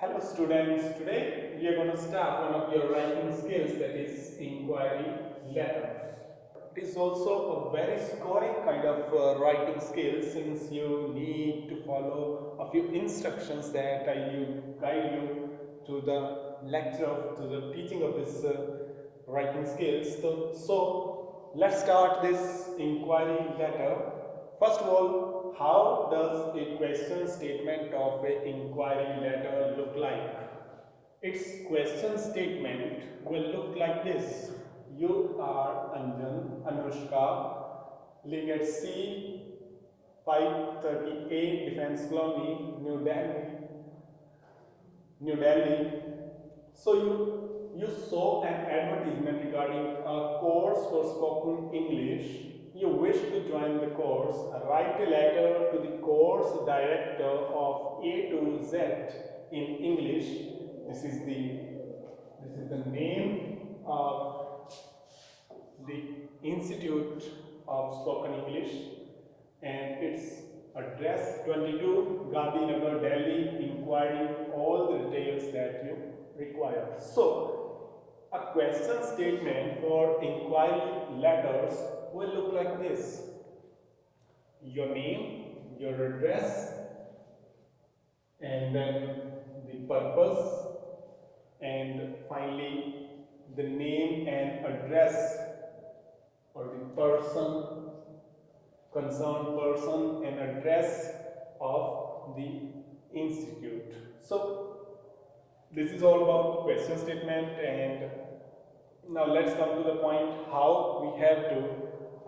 Hello students, today we are going to start one of your writing skills, that is inquiry letter. It is also a very scoring kind of writing skill, since you need to follow a few instructions that I guide you to the lecture, to the teaching of this writing skills. So let's start this inquiry letter. First of all, how does a question statement of an inquiry letter look like? Its question statement will look like this. You are Anjan, Anushka, living at C 538 Defense Colony, New Delhi. So you saw an advertisement regarding a course for spoken English. You wish to join the course. Write a letter to the course director of A to Z in English. This is the name of the Institute of Spoken English, and its address 22 Gandhinagar, Delhi, inquiring all the details that you require. So, a question statement for inquiry letters will look like this: your name, your address, and then the purpose, and finally the name and address or the concerned person and address of the institute. So this is all about question statement, and now let's come to the point how we have to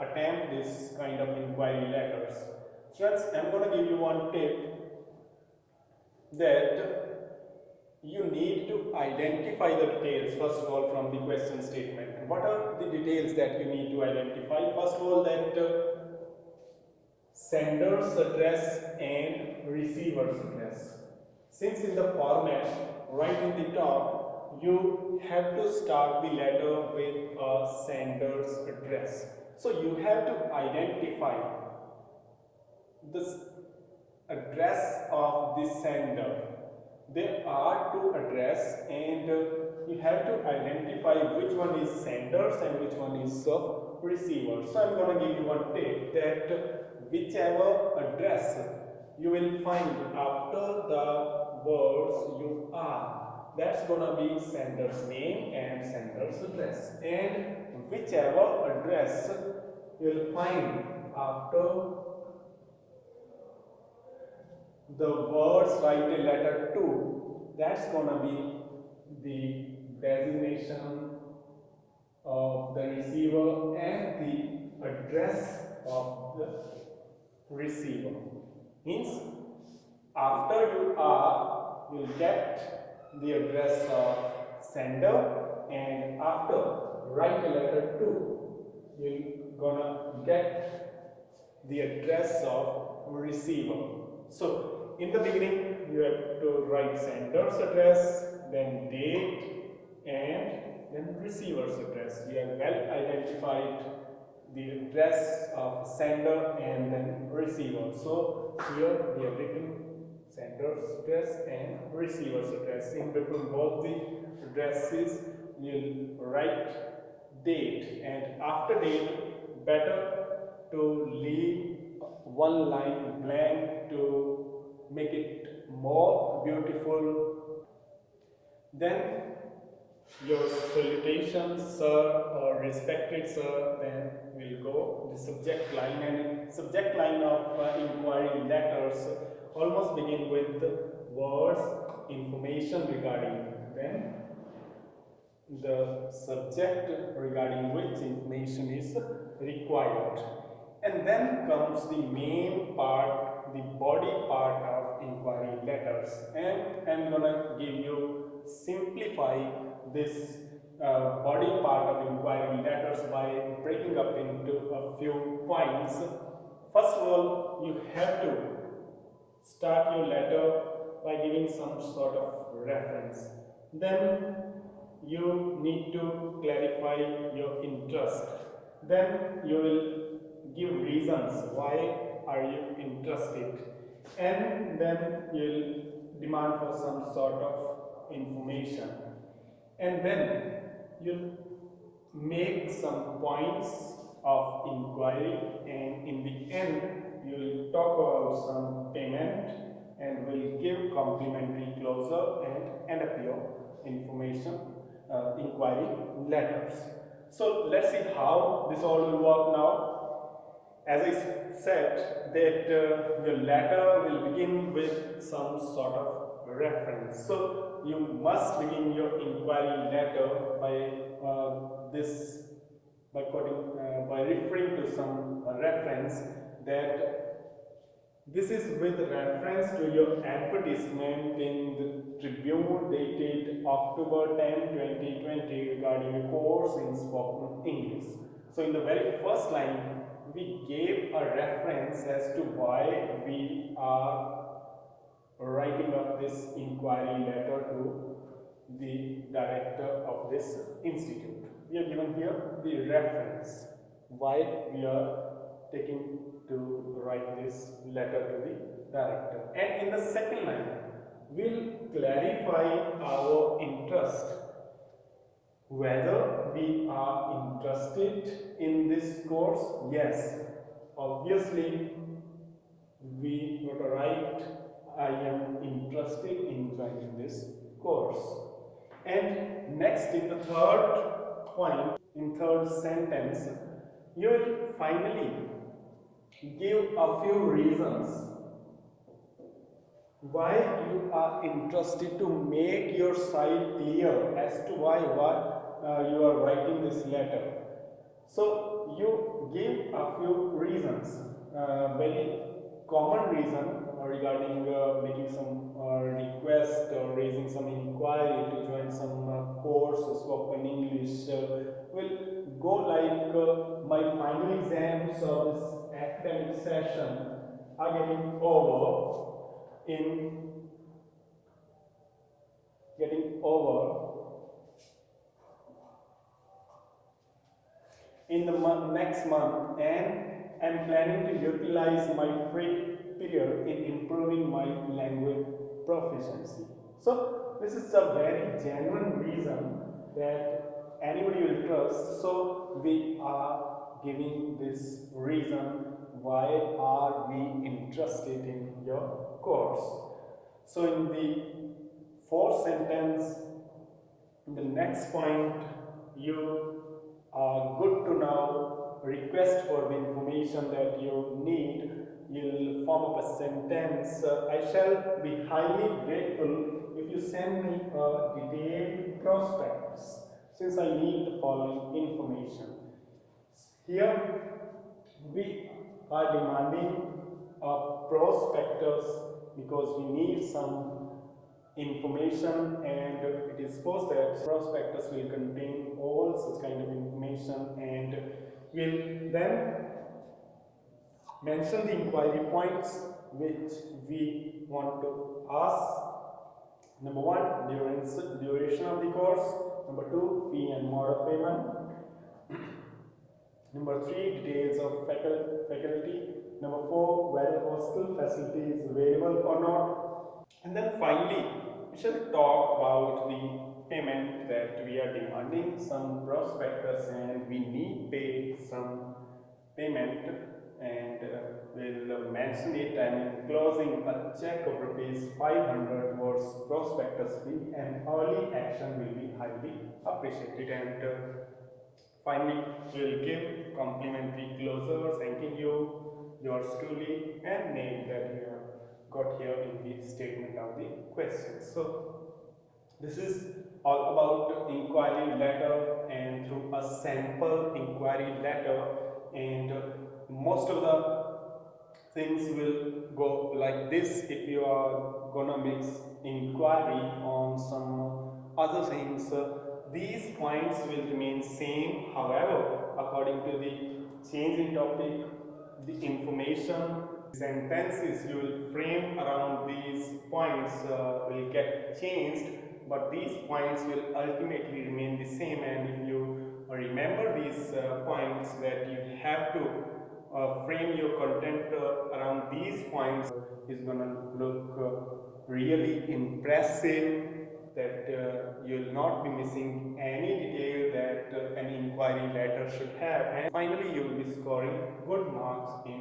attempt this kind of inquiry letters. Students, I'm going to give you one tip, that you need to identify the details first of all from the question statement. What are the details that you need to identify? First of all, that sender's address and receiver's address. Since in the format right in the top, you have to start the letter with a sender's address. So you have to identify this address of the sender. There are two addresses, and you have to identify which one is sender's and which one is of receiver. So I'm going to give you one tip, that whichever address you will find after the words you are, that's going to be sender's name and sender's address. And whichever address you will find after the words write a letter to, that's gonna be the designation of the receiver and the address of the receiver. Means after you are, you'll get the address of sender, and after write a letter to, you're gonna get the address of receiver. So in the beginning, you have to write sender's address, then date, and then receiver's address. We have well identified the address of sender and then receiver. So here we have written sender's address and receiver's address. In between both the addresses, you'll write date, and after date, better to leave one line blank to make it more beautiful. Then your salutations, sir, or respected sir, then will go the subject line, and subject line of inquiry letters almost begin with words information regarding, then the subject regarding which information is required, and then comes the main part, the body part of inquiry letters. And I'm gonna give you simplify this body part of inquiry letters by breaking up into a few points. First of all, you have to start your letter by giving some sort of reference. Then you need to clarify your interest. Then you will give reasons why are you interested, and then you'll demand for some sort of information, and then you make some points of inquiry, and in the end you will talk about some payment and will give complimentary closure and end up your information inquiry letters. So let's see how this all will work now. As I said that your letter will begin with some sort of reference. So you must begin your inquiry letter by referring to some reference, that this is with reference to your advertisement in the Tribune dated October 10, 2020 regarding a course in spoken English. So in the very first line, we gave a reference as to why we are writing up this inquiry letter to the director of this institute. We have given here the reference why we are taking to write this letter to the director. And in the second line, we'll clarify our interest, whether we are interested in this course. Yes, obviously we got to write, I am interested in joining this course. And next, in the third point, in third sentence, you will finally give a few reasons why you are interested, to make your side clear as to why you are writing this letter. So you give a few reasons, very common reason regarding making some request or raising some inquiry to join some course of spoken English will go like my final exams of this academic session are getting over in the next month, and I'm planning to utilize my free period in improving my language proficiency. So this is a very genuine reason that anybody will trust. So we are giving this reason why are we interested in your course. So in the fourth sentence, in the next point, you are good to now request for the information that you need. You'll form up a sentence. I shall be highly grateful if you send me a detailed prospectus, since I need the following information. Here we are demanding a prospectus because we need some information, and it is supposed that prospectus will contain all such kind of information, and will then mention the inquiry points which we want to ask. Number 1, duration of the course. Number 2, fee and mode of payment. Number 3, details of faculty. Number 4, whether hostel facility is available or not. And then finally, we shall talk about the payment, that we are demanding some prospectus and we need pay some payment, and we'll mention it, and in closing a check of ₹500 towards prospectus fee, and early action will be highly appreciated. And finally, we'll give complimentary closure thanking you, yours truly, and name that you have got here in the statement of the question. So this is all about inquiry letter, and through a sample inquiry letter, and most of the things will go like this. If you are gonna make inquiry on some other things, these points will remain same. However, according to the change in topic, the information, sentences you will frame around these points will get changed, but these points will ultimately remain the same. And if you remember these points, that you have to frame your content around these points, is going to look really impressive, that you'll not be missing any detail that an inquiry letter should have, and finally you will be scoring good marks in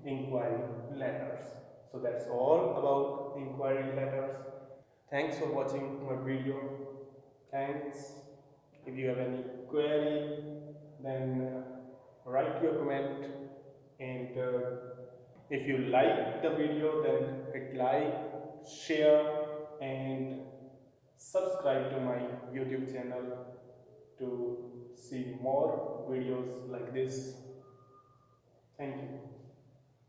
inquiry letters. So that's all about inquiry letters. Thanks for watching my video. Thanks. If you have any query, then write your comment, and if you like the video, then hit like, share, and subscribe to my YouTube channel to see more videos like this. Thank you.